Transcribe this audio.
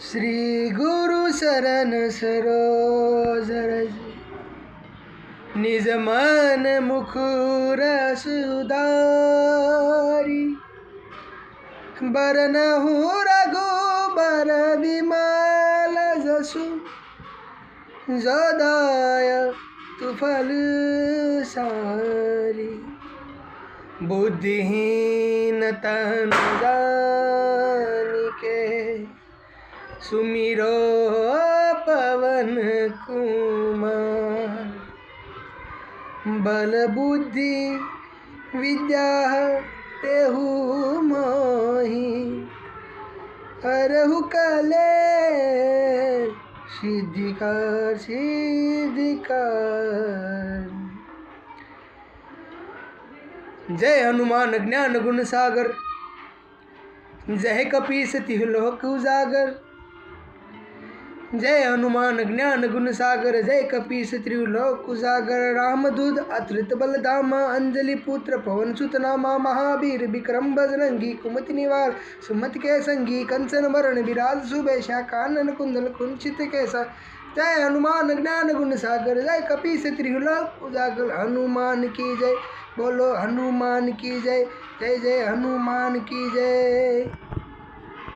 श्री गुरु शरण सरोज रज, निज मन मुकुर सुधारी। बरनहु रघुबर विमल जसु, जदाय तु फल सारी। बुद्धिहीन तनु जानिके, सुमिरो पवन कुमार। बल बुद्धि विद्या तेहु मोहि, हरहु कलेश सिद्धिकार सिद्धिकार। जय हनुमान ज्ञान गुण सागर, जय कपीस तिहु लोक उजागर। जय हनुमान ज्ञान गुण सागर, जय कपीस त्रिलोक उजागर। रामदूत अतुलित बल धामा, अंजलि पुत्र पवन सुत नामा। महावीर विक्रम बजरंगी, कुमति निवार सुमति के संगी। कंचन वरण विराज सुबेशा, कानन कुंडल कुंचित केसा। जय हनुमान ज्ञान गुण सागर, जय कपीस त्रिलोक उजागर। हनुमान की जय, बोलो हनुमान की जय, जय जय हनुमान की जय।